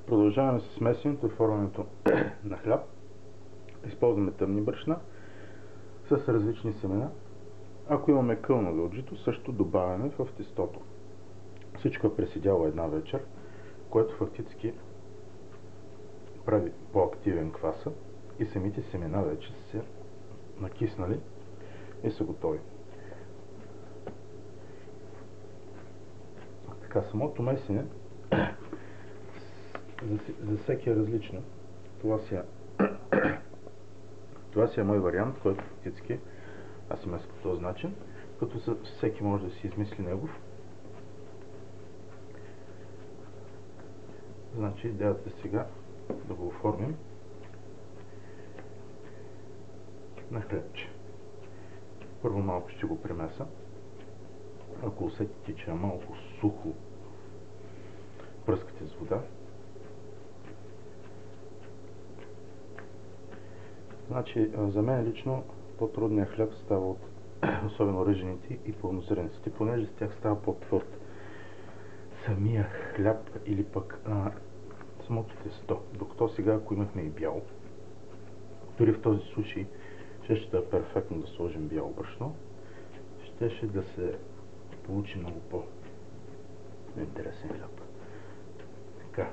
Продължаваме с месенето и оформянето на хляб. Използваме тъмни брашна с различни семена. Ако имаме кълно гълджито, също добавяме в тестото. Всичко е преседяло една вечер, което фактически прави по-активен кваса и самите семена вече са се накиснали и са готови. Така, самото месене за всеки е различно. Това си е мой вариант, който фактически аз си меся по този начин, като всеки може да си измисли негов. Значи идеята е сега да го оформим на хлебче. Първо малко ще го премеса. Ако усетите, че е малко сухо, пръскате с вода. Значи, за мен лично по-трудният хляб става от особено ръжените и пълнозрънците, понеже с тях става по-твърд самия хляб или пък самото тесто. Докато сега, ако имахме и бяло, дори в този случай ще да е перфектно да сложим бяло брашно, ще да се получи много по-интересен хляб. Така.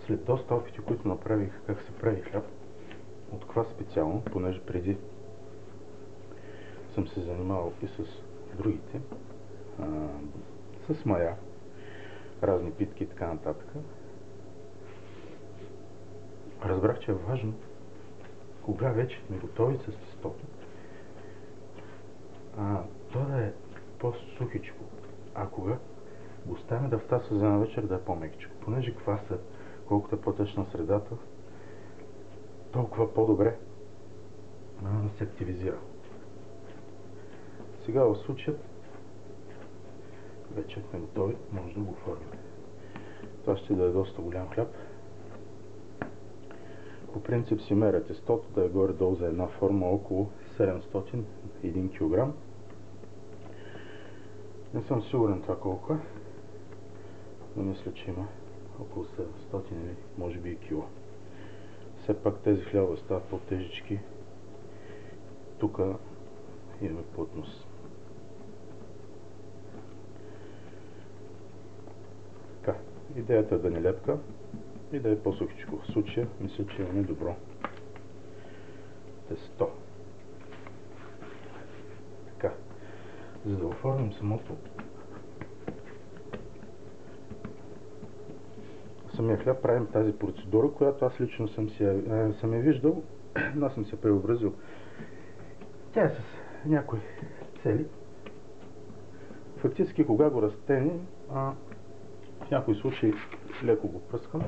След доста опити, които направих как се прави хляб, от квас специално, понеже преди съм се занимавал и с другите, с мая, разни питки и така нататък, разбрах, че е важно, кога вече сме готови с тестото, то да е по-сухичко, а кога го оставяме да втаса за една вечер да е по-мекичко, понеже кваса, колкото е по-течна средата, толкова по-добре се активизира. Сега в случая вече сме готови, може да го оформим. Това ще да е доста голям хляб. По принцип си меря тестото да е горе-долу за една форма около 701 кг. Не съм сигурен това колко е, но мисля, че има около 700 или може би и кило. Все пак тези хлябове стават по-тежички. Тук имаме плътност. Така, идеята е да не лепка и да е по-сухичко. В случая мисля, че имаме добро тесто. Така, за да оформим самия хляб, правим тази процедура, която аз лично съм я виждал, но аз съм се преобразил. Тя е с някои цели. Фактически, кога го разтегнем, в някои случаи леко го пръскам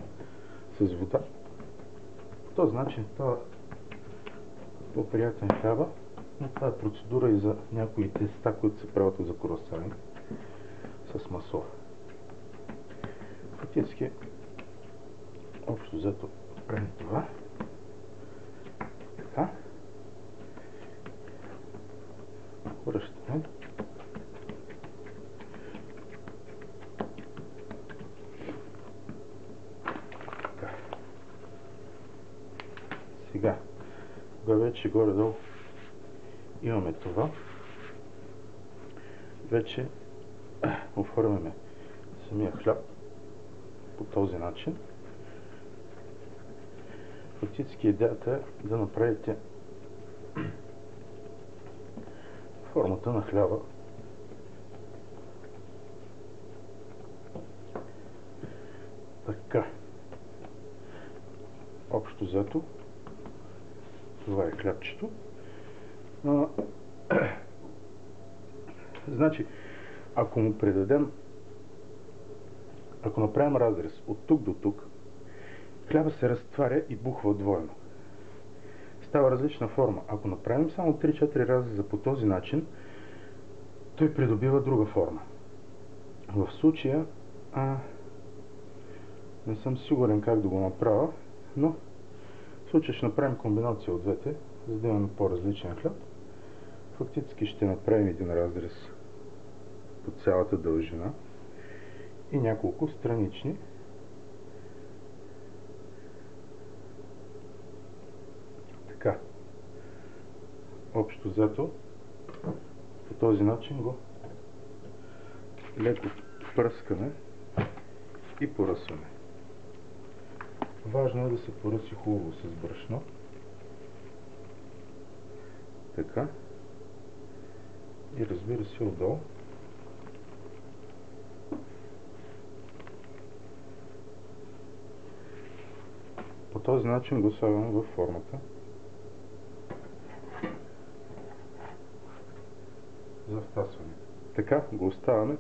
с вода. По този начин става по-приятен хляба, но това е процедура и за някои теста, които се правят за круасани с масло. Фактически, общо взето правим това. Така. Връщаме. Така. Сега, кога вече горе-долу имаме това, вече оформяме самия хляб по този начин. Фактически идеята е да направите формата на хляба. Така. Общо взето, това е хлябчето. Значи, ако му придадем, ако направим разрез от тук до тук, хляба се разтваря и бухва двойно. Става различна форма. Ако направим само 3-4 разреза по този начин, той придобива друга форма. В случая не съм сигурен как да го направя, но В случай ще направим комбинация от двете, за да имаме по-различен хляб. Фактически ще направим един разрез по цялата дължина и няколко странични. Така. Общо взето, по този начин го леко пръскаме и поръсваме. Важно е да се поръси хубаво с брашно. Така. И разбира се отдолу. По този начин го слагаме във формата за втасване. Така го оставяме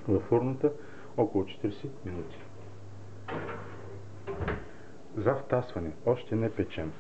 във формата около 40 минути. За втасване, още не печем.